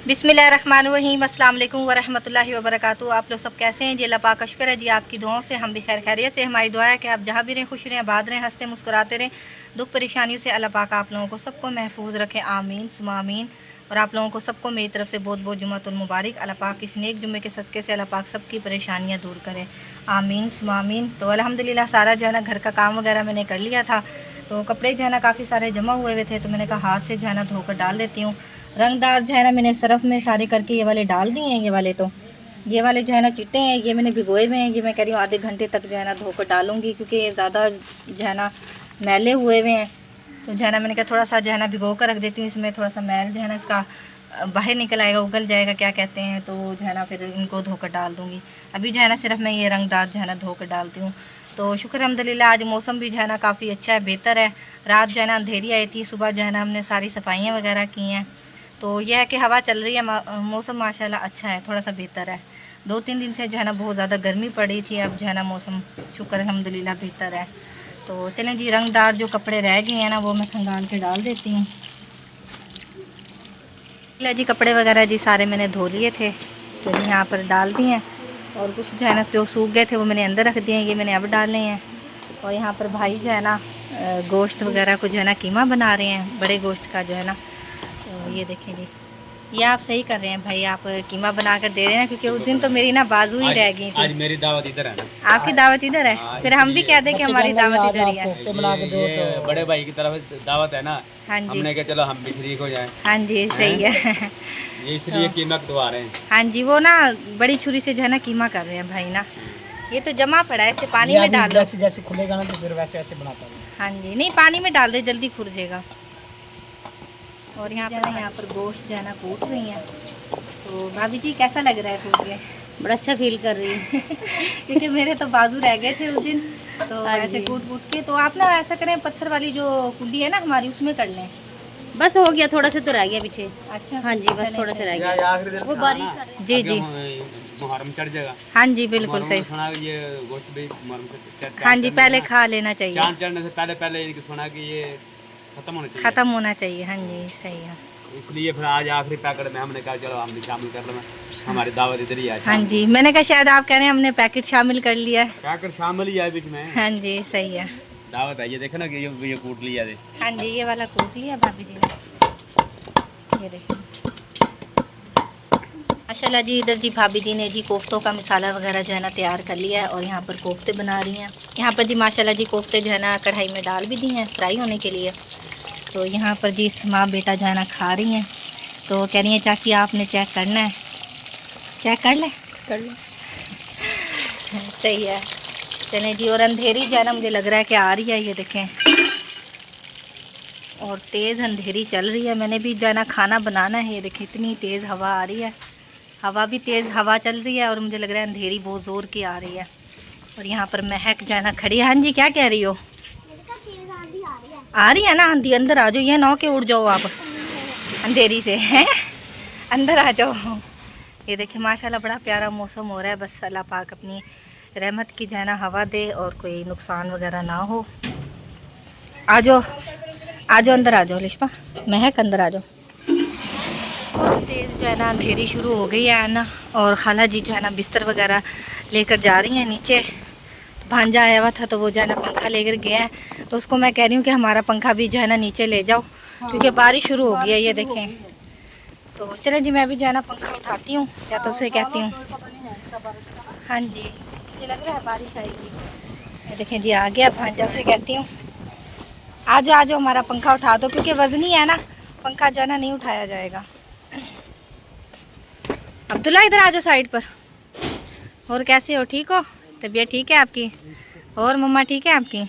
बिस्मिल्लाहिर्रहमानिर्रहीम, अस्सलाम वालेकुम वरहमतुल्लाहि वबरकातुहू। आप लोग सब कैसे हैं जी? अल्लाह पाक का शुक्र है जी, आपकी दुआओं से हम भी खैर खैरियत से। हमारी दुआ है कि आप जहाँ भी रहें खुश रहें, आबाद रहें, हंसते मुस्कुराते रहें। दुख परेशानियों से अल्लाह पाक आप लोगों को सबको महफूज रखें, आमीन सुमा आमीन। और आप लोगों को सबको मेरी तरफ से बहुत बहुत जुम्मतुल मुबारक। अल्लाह पाक इस नेक जुम्मे के सदक़े से अल्लाह पाक सबकी परेशानियाँ दूर करें, आमीन सुमा आमीन। तो अल्हम्दुलिल्लाह सारा जो है ना घर का काम वगैरह मैंने कर लिया था। तो कपड़े जो है ना काफ़ी सारे जमा हुए थे, तो मैंने कहा हाथ से जो है ना धोकर डाल देती हूँ। रंगदार जो है ना मैंने सरफ़ में सारे करके ये वाले डाल दिए हैं। ये वाले जो है ना चिट्टे हैं, ये मैंने भिगोए हुए हैं। ये मैं कह रही हूँ आधे घंटे तक जो है ना धोकर डालूंगी, क्योंकि ये ज़्यादा जो है ना मैले हुए हुए हैं। तो जो है ना मैंने कहा थोड़ा सा जो है ना भिगो कर रख देती हूँ, इसमें थोड़ा सा मैल जो है ना इसका बाहर निकल आएगा, उगल जाएगा क्या कहते हैं। तो जो है ना फिर इनको धोकर डाल दूँगी। अभी जो है ना सिर्फ मैं ये रंगदार जो है ना धोकर डालती हूँ। तो शुक्र अल्हम्दुलिल्लाह आज मौसम भी जो है ना काफ़ी अच्छा है, बेहतर है। रात जो है ना अंधेरी आई थी, सुबह जो है ना हमने सारी सफाइयाँ वगैरह की हैं। तो यह है कि हवा चल रही है, मौसम माशाल्लाह अच्छा है, थोड़ा सा बेहतर है। 2-3 दिन से जो है ना बहुत ज़्यादा गर्मी पड़ी थी, अब जो है ना मौसम शुक्र अल्हम्दुलिल्लाह बेहतर है। तो चलें जी, रंगदार जो कपड़े रह गए हैं ना वो मैं खंगाल के डाल देती हूँ। जी कपड़े वगैरह जी सारे मैंने धो लिए थे, तो यहाँ पर डाल दिए हैं। और कुछ जो है ना जो सूख गए थे वो मैंने अंदर रख दिए हैं, ये मैंने अब डाले हैं। और यहाँ पर भाई जो है ना गोश्त वगैरह को जो है ना कीमा बना रहे हैं, बड़े गोश्त का जो है ना। तो ये देखें जी, ये आप सही कर रहे हैं भाई, आप कीमा बना कर दे रहे हैं, क्योंकि उस दिन तो मेरी ना बाजू ही रह गई थी। आज मेरी दावत इधर है ना। आपकी दावत इधर है, फिर हम भी कह दें कि हमारी दावत इधर ही है। ये बड़े भाई की तरफ दावत है ना। हाँ जी, हमने कहा चलो हम भी शरीक हो जाएं। हाँ जी सही है। ये इसलिए कीमा कटवा रहे हैं। हाँ जी, वो ना बड़ी छुरी से जो है ना कीमा कर रहे हैं भाई ना। ये तो जमा पड़ा है, इसे पानी में डाल दो। जैसे जैसे खुलेगा ना तो फिर वैसे वैसे बनाता हूँ। हाँ जी, नहीं पानी में डाल दे, जल्दी खुर जाएगा। और यहाँ पर गोश्त जो है ना कूट रही हैं। तो भाभी जी कैसा लग रहा है कूट के? बड़ा अच्छा फील कर रही है। क्योंकि मेरे तो बाजू रह गए थे उस दिन, तो ऐसे कूट कूट के। तो आप ना ऐसा करें, पत्थर वाली जो कुंडी है ना हमारी उसमें कर लें। बस हो गया, थोड़ा सा तो रह गया पीछे। अच्छा हाँ जी, बस थोड़ा सा रह गया। वो बारीक कर रहे हैं। जी जी, मुहर्रम चढ़ जाएगा। हाँ जी बिल्कुल सही। सुना कि ये गोश्त भी मुहर्रम से हाँ जी, पहले खा लेना चाहिए, चांद चढ़ने से पहले इनकी सुना कि ये खत्म होना चाहिए। ख़त्म होना चाहिए। हाँ जी सही है। इसलिए फिर आज आखिरी पैकेट में हमने कहा चलो हम भी शामिल कर लें, हमारी दावत इधर ही है। हाँ जी, मैंने कहा शायद आप कह रहे हैं हमने पैकेट शामिल कर लिया है। पैकेट शामिल ही है बीच में। हाँ जी सही है। दावत है, ये देखो ना कि ये कूट लिया दे। हाँ जी, ये वाला कूट लिया भाभी जी ने, ये देखिए माशाल्लाह जी। इधर जी भाभी जी ने जी कोफ्तों का मसाला वगैरह जो है ना तैयार कर लिया है, और यहाँ पर कोफ्ते बना रही हैं। यहाँ पर जी माशाल्लाह जी कोफ्ते जो है ना कढ़ाई में डाल भी दिए हैं फ्राई होने के लिए। तो यहाँ पर जी माँ बेटा जो है ना खा रही हैं। तो कह रही हैं चाची आपने चेक करना है, चेक कर ले सही है। चलें जी, और अंधेरी जो है ना मुझे लग रहा है कि आ रही है, ये देखें, और तेज़ अंधेरी चल रही है। मैंने भी जो है ना खाना बनाना है, ये देखें इतनी तेज़ हवा आ रही है, हवा भी तेज़ हवा चल रही है, और मुझे लग रहा है अंधेरी बहुत ज़ोर की आ रही है। और यहाँ पर महक जो है ना खड़ी है। हाँ जी क्या कह रही हो? आ रही है ना आंधी, अंदर आ जाओ, ये ना के उड़ जाओ आप अंधेरी से, हैं अंदर आ जाओ। ये देखिए माशाल्लाह बड़ा प्यारा मौसम हो रहा है। बस अल्लाह पाक अपनी रहमत की जो है ना हवा दे और कोई नुकसान वगैरह ना हो। आ जाओ आ जाओ, अंदर आ जाओ लिशपा, महक अंदर आ जाओ। बहुत तेज़ जो है ना अंधेरी शुरू हो गई है ना, और खाला जी जो है ना बिस्तर वगैरह लेकर जा रही हैं नीचे। भांजा आया हुआ था तो वो जो है ना पंखा लेकर गया है, तो उसको मैं कह रही हूँ कि हमारा पंखा भी जो है ना नीचे ले जाओ, क्योंकि बारिश शुरू हो गई है, ये देखें। तो चलें जी, मैं भी जो है ना पंखा उठाती हूँ, या तो उसे कहती हूँ। हाँ जी मुझे लग रहा है बारिश आएगी। ये देखें जी आ गया भांजा, उसे कहती हूँ आ जाओ हमारा पंखा उठा दो, क्योंकि वज़नी है ना, पंखा जो है ना नहीं उठाया जाएगा। अब्दुल्ला इधर आ जाओ साइड पर। और कैसे हो, ठीक हो? तबीयत ठीक है आपकी? और मम्मा ठीक है आपकी?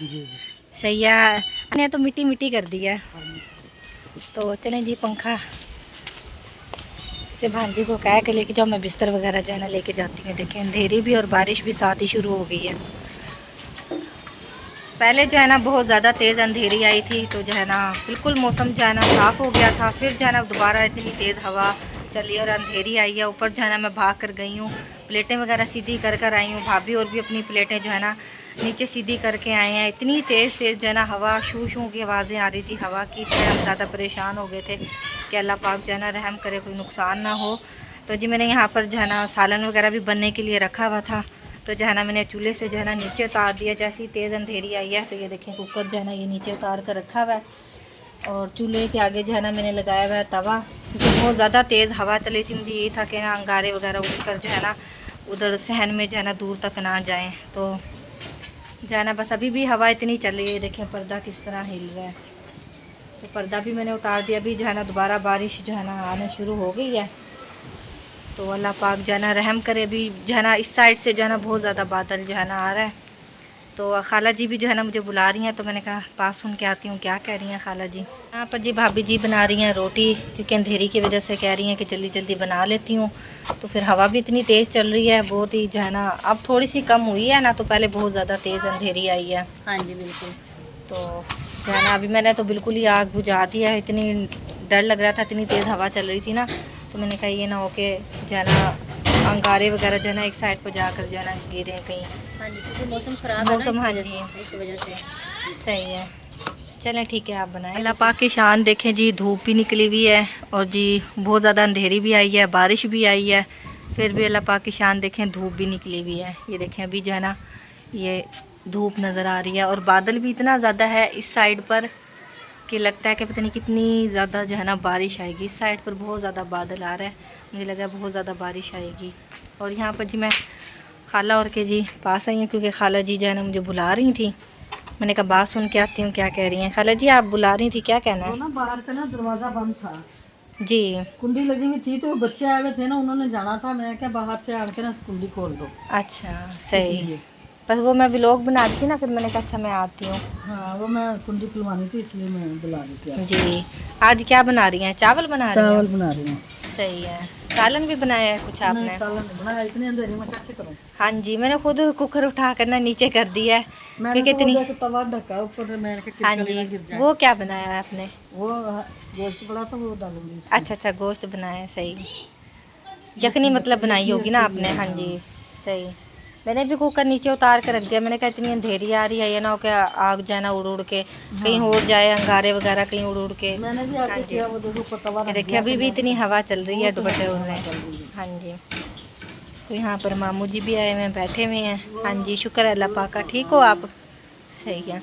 सही है। ने तो मिट्टी मिट्टी कर दी है। तो चलें जी पंखा से भांजी को कह के लेके जाओ, मैं बिस्तर वगैरह जो है ना लेके जाती हूँ। देखें अंधेरी भी और बारिश भी साथ ही शुरू हो गई है। पहले जो है ना बहुत ज़्यादा तेज़ अंधेरी आई थी, तो जो है ना बिल्कुल मौसम जो है ना साफ़ हो गया था। फिर जो है ना दोबारा इतनी तेज़ हवा चली और अंधेरी आई है। ऊपर जो है ना मैं भाग कर गई हूँ, प्लेटें वगैरह सीधी कर आई हूँ। भाभी और भी अपनी प्लेटें जो है ना नीचे सीधी करके आए हैं। इतनी तेज़ जो है ना हवा, शू शू की आवाज़ें आ रही थी हवा की, तो हम ज़्यादा परेशान हो गए थे कि अल्लाह पाक जो है ना रहम करे, कोई नुकसान ना हो। तो जी मैंने यहाँ पर जो है ना सालन वगैरह भी बनने के लिए रखा हुआ था, तो जो है ना मैंने चूल्हे से जो है ना नीचे उतार दिया। जैसे ही तेज़ अंधेरी आई है तो ये देखें कुकर जो है ना ये नीचे उतार कर रखा हुआ है, और चूल्हे के आगे जो है ना मैंने लगाया हुआ है तवा, क्योंकि बहुत ज़्यादा तेज़ हवा चली थी। मुझे यही था कि ना अंगारे वगैरह उड़कर जो है ना उधर सहन में जो है ना दूर तक ना जाएं। तो जो है ना बस अभी भी हवा इतनी चल रही है, देखें पर्दा किस तरह हिल रहा है। तो पर्दा भी मैंने उतार दिया। अभी जो है ना दोबारा बारिश जो है ना आने शुरू हो गई है, तो अल्लाह पाक जो है ना रहम करे। अभी जो है ना इस साइड से जो है ना बहुत ज़्यादा बादल जो है ना आ रहा है। तो खाला जी भी जो है ना मुझे बुला रही हैं, तो मैंने कहा पास सुन के आती हूँ क्या कह रही हैं खाला जी। यहाँ पर जी भाभी जी बना रही हैं रोटी, क्योंकि अंधेरी की वजह से कह रही हैं कि जल्दी जल्दी बना लेती हूँ। तो फिर हवा भी इतनी तेज़ चल रही है, बहुत ही जो है ना अब थोड़ी सी कम हुई है ना, तो पहले बहुत ज़्यादा तेज़ अंधेरी आई है। हाँ जी बिल्कुल। तो जो है ना अभी मैंने तो बिल्कुल ही आग बुझा दिया है, इतनी डर लग रहा था, इतनी तेज़ हवा चल रही थी ना। तो मैंने कहा ये ना हो के जो है ना अंगारे वगैरह जो है ना एक साइड पर जाकर जो है ना गिरे कहीं। हाँ जी क्योंकि मौसम ख़राब है मौसम, ना, हाँ इस जी इस वजह से। सही है। चलें ठीक है, आप बनाएं। अल्लाह पाक की शान देखें जी, धूप भी निकली हुई है और जी बहुत ज़्यादा अंधेरी भी आई है, बारिश भी आई है, फिर भी अल्लाह पाक की शान देखें, धूप भी निकली हुई है। ये देखें अभी जो है ना ये धूप नज़र आ रही है, और बादल भी इतना ज़्यादा है इस साइड पर कि लगता है कि पता नहीं कितनी ज़्यादा जो है ना बारिश आएगी। इस साइड पर बहुत ज़्यादा बादल आ रहा है, मुझे लगा बहुत ज़्यादा बारिश आएगी। और यहाँ पर जी मैं खाला और के जी पास आई हूँ, क्योंकि खाला जी जो है ना मुझे बुला रही थी। मैंने कहा बात सुन के आती हूँ क्या कह रही हैं। खाला जी आप बुला रही थी, क्या कहना वो है? ना बाहर का ना दरवाजा बंद था, जी कुंडी लगी हुई थी, तो बच्चे आए हुए थे ना, उन्होंने जाना था। मैं क्या बाहर से आके ना कुंडी खोल दो, अच्छा सही। इसलिए। बस वो मैं व्लॉग बना रही थी ना, फिर मैंने कहा अच्छा मैं आती हूँ। हाँ वो मैं कुंडी खुलवानी थी, इसलिए मैं बुला रही थी। जी आज क्या बना रही हैं? चावल बना रही हैं? चावल बना रही हूँ। सही है। सालन भी बनाया है कुछ आपने? नहीं सालन नहीं बनाया, इतने अंधेरे में कैसे करूँ। हाँ जी मैंने खुद कुकर उठा कर ना नीचे कर दिया है, मैंने क्योंकि तो इतनी। वो तवा ढका ऊपर, मैंने कहा हाँ किसका जी गिर जाए। वो क्या बनाया है आपने? वो गोश्त पड़ा था, वो डालूंगी। अच्छा अच्छा गोश्त बनाया है, सही। यखनी मतलब बनाई होगी ना आपने? हाँ जी सही। मैंने भी कुकर नीचे उतार कर रख दिया। मैंने कहा इतनी अंधेरी आ रही है, ये ना हो के आग जाए ना उड़ उड़ के कहीं और जाए, अंगारे वगैरह कहीं उड़ उड़ के। मैंने भी ऐसे किया, वो देखो ऊपर तवा ये रख देखिए दिया, अभी तो भी मैंने इतनी हवा चल रही है, दुपट्टे उड़ रहे चल हैं। रही है। हाँ जी। तो यहाँ पर मामू जी भी आए हुए हैं, बैठे हुए हैं। हाँ जी शुक्र है अल्लाह पाक का। ठीक हो आप? सही है।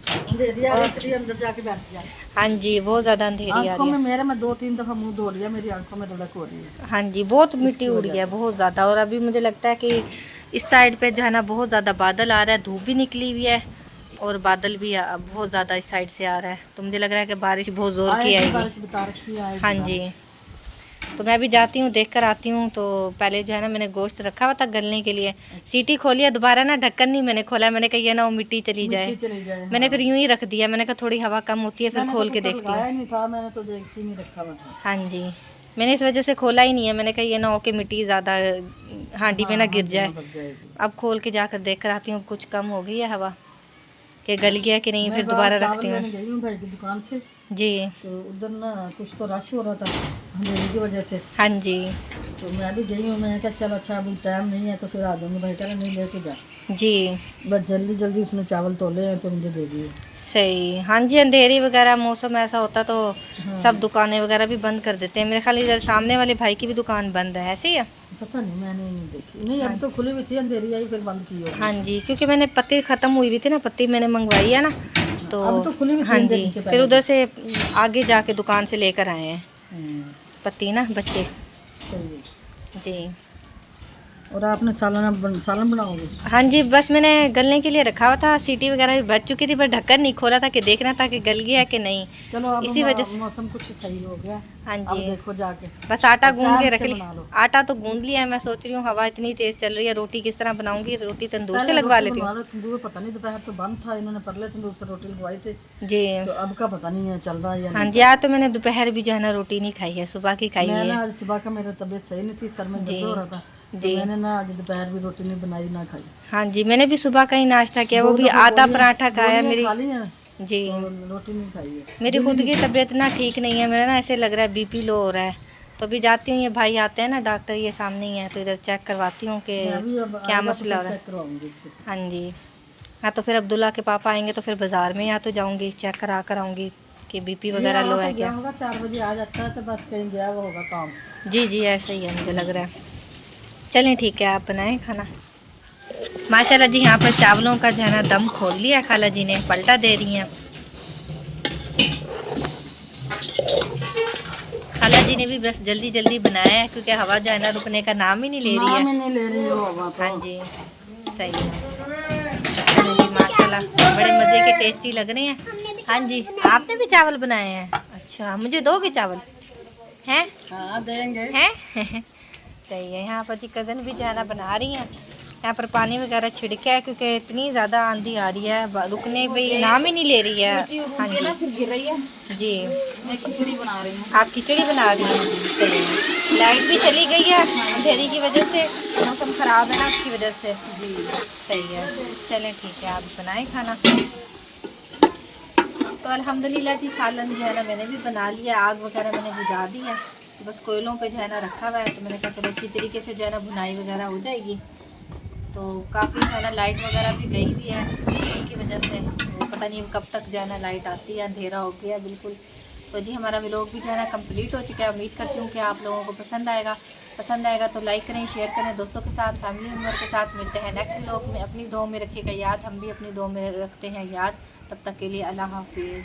अंधेरी आ रही, इसलिए अंदर जाके बैठ गया। हाँ जी बहुत ज़्यादा अंधेरी आ आंखों रही में है। मेरे में 2-3 दफा मुंह धो लिया, मेरी आंखों में धड़क हो रही है। हाँ जी बहुत मिट्टी उड़ी है, बहुत ज़्यादा। और अभी मुझे लगता है कि इस साइड पे जो है ना बहुत ज़्यादा बादल आ रहा है, धूप भी निकली हुई है और बादल भी बहुत ज़्यादा इस साइड से आ रहा है। तो मुझे लग रहा है कि बारिश बहुत ज़ोर की आएगी आएगी। बारिश, बता रखी है, आएगी हाँ जी। तो मैं भी जाती हूँ, देख कर आती हूँ। तो पहले जो है ना मैंने गोश्त रखा हुआ था गलने के लिए, सीटी खोली है, दोबारा ना ढक्कन नहीं मैंने खोला। मैंने कहा ये ना वो मिट्टी चली जाए, मिट्टी चली जाए। मैंने फिर यूं ही रख दिया। मैंने कहा थोड़ी हवा कम होती है फिर मैंने खोल तो के कुकर देखती लगाया हूँ। ही नहीं था, मैंने तो देखी नहीं रखा हुआ था। हाँ जी मैंने इस वजह से खोला ही नहीं है। मैंने कहा ये ना हो कि मिट्टी ज़्यादा हांडी में ना गिर जाए। लग जाएगी। अब खोल के जाकर देख कर आती हूँ कुछ कम हो गई है हवा, कि गल गया कि नहीं, मैं फिर बाहर दोबारा चावल रखती लेने हूँ। गई हूँ भाई की दुकान से, जी तो उधर ना कुछ तो रश हो रहा था अंधेरे की वजह से, हाँ जी तो मैं भी गई हूँ। मैंने कहा चलो अच्छा अभी टाइम नहीं है तो फिर आ जाऊँगी। भाई कह रहे नहीं लेके जा, जी बस जल्दी जल्दी उसने चावल तोले हैं तो मुझे दे दिए। सही। हाँ जी अंधेरी वगैरह मौसम ऐसा होता तो हाँ। सब दुकानें वगैरह भी बंद कर देते हैं। मेरे ख्याल इधर सामने वाले भाई की भी दुकान बंद है, ऐसे ही है? पता नहीं, मैंने नहीं देखी। नहीं अब तो खुली हुई थी, अंधेरी आई फिर बंद की होगी। हाँ जी क्योंकि मैंने पत्ती ख़त्म हुई हुई थी ना, पत्ती मैंने मंगवाई है ना, तो अब तो खुली हुई थी हाँ जी अंधेरी से फिर पहले। उधर से आगे जाके दुकान से लेकर आए हैं हम्म, पत्ती ना बच्चे। सही है। जी और आपने सालन बनाओगे? हाँ जी बस मैंने गलने के लिए रखा हुआ था, सीटी वगैरह भी बच चुकी थी, पर ढक्कन नहीं खोला था कि देखना था कि गल गया कि नहीं। चलो अब इसी वजह से मौसम कुछ सही हो गया। हाँ अब जी देखो जाके बस आटा अब गूंद के टाइम रख से लिया। बना लो। आटा तो गूंद लिया है। मैं सोच रही हूँ हवा इतनी तेज़ चल रही है, रोटी किस तरह बनाऊंगी? रोटी तंदूर से पहले लगवा रोटी लेती हूँ। बनवा लो, तंदूर पता नहीं दोपहर तो बंद था, इन्होंने परले तंदूर से रोटी लगवाई थी, जी तो अब का पता नहीं है चल रहा है या हाँ नहीं। जी आज तो मैंने दोपहर भी जो है ना रोटी नहीं खाई है, सुबह की खाई मैं हुई ना है। आज सुबह का मेरा तबीयत सही नहीं थी, सर में जी। दर्द हो रहा था, तो जी मैंने ना आज दोपहर भी रोटी नहीं बनाई ना खाई। हाँ जी मैंने भी सुबह का ही नाश्ता किया, वो दो भी दफा आधा गोलियां- पराठा खाया। गोलियां मेरी खा ली हैं, जी तो रोटी नहीं खाई है। मेरी खुद की तबीयत ना ठीक नहीं है, मेरा ना ऐसे लग रहा है बीपी लो हो रहा है। तो अभी जाती हूँ, ये भाई आते हैं ना डॉक्टर, ये सामने ही है, तो इधर चेक करवाती हूँ कि मैं भी अब क्या आएगा तो मसला हो फिर रहा है। चेक करवाऊंगी इससे। हाँ जी हाँ तो फिर अब्दुल्ला के पापा आएंगे तो फिर बाज़ार में या तो जाऊंगी, चेक करा कर आऊँगी कि बीपी वगैरह लो है क्या। होगा 4 बजे आ जाता है तो बस कहीं गया वो होगा काम। जी जी ऐसा ही है मुझे लग रहा है। चलें ठीक है, आप बनाएं खाना। माशाल्लाह जी यहाँ पर चावलों का जो है ना दम खोल लिया खाला जी ने, पलटा दे रही हैं। खाला जी ने भी बस जल्दी जल्दी बनाया है क्योंकि हवा जो है ना रुकने का नाम ही नहीं ले रही है। नाम ही नहीं ले रही हो हवा तो। हाँ जी सही है। चलो जी माशाल्लाह बड़े मज़े के टेस्टी लग रहे हैं। हाँ जी आपने भी चावल बनाए हैं? अच्छा मुझे दोगे चावल? हैं? हाँ देंगे। हैं? सही है। यहाँ पर जी कज़न भी जो है ना बना रही हैं। यहाँ पर पानी वगैरह छिड़का है क्योंकि इतनी ज़्यादा आंधी आ रही है, रुकने पे नाम ही नहीं ले रही है। हाँ जी फिर गिर रही है। जी मैं खिचड़ी बना रही हूँ। आप खिचड़ी बना रही हैं? सही है। लाइट भी चली गई है अंधेरी की वजह से, मौसम ख़राब है ना उसकी वजह से। जी सही है। चलें ठीक है, आप बनाएं खाना। तो अल्हम्दुलिल्लाह जी सालन जो है ना मैंने भी बना लिया, आग वगैरह मैंने बुझा दी है, तो बस कोयलों पे जो है ना रखा हुआ है। तो मैंने कहा चलो अच्छी तरीके से जो है ना भुनाई वगैरह हो जाएगी। तो काफ़ी जो है ना लाइट वगैरह भी गई हुई है उनकी वजह से, तो पता नहीं कब तक जो है ना लाइट आती है, अंधेरा हो गया बिल्कुल। तो जी हमारा व्लॉग भी जो है ना कंप्लीट हो चुका है। उम्मीद करती हूँ कि आप लोगों को पसंद आएगा तो लाइक करें, शेयर करें दोस्तों के साथ, फैमिली मेम्बर के साथ। मिलते हैं नेक्स्ट व्लॉग में। अपनी दुआ में रखिएगा याद, हम भी अपनी दुआ में रखते हैं याद। तब तक के लिए अल्लाह हाफिज़।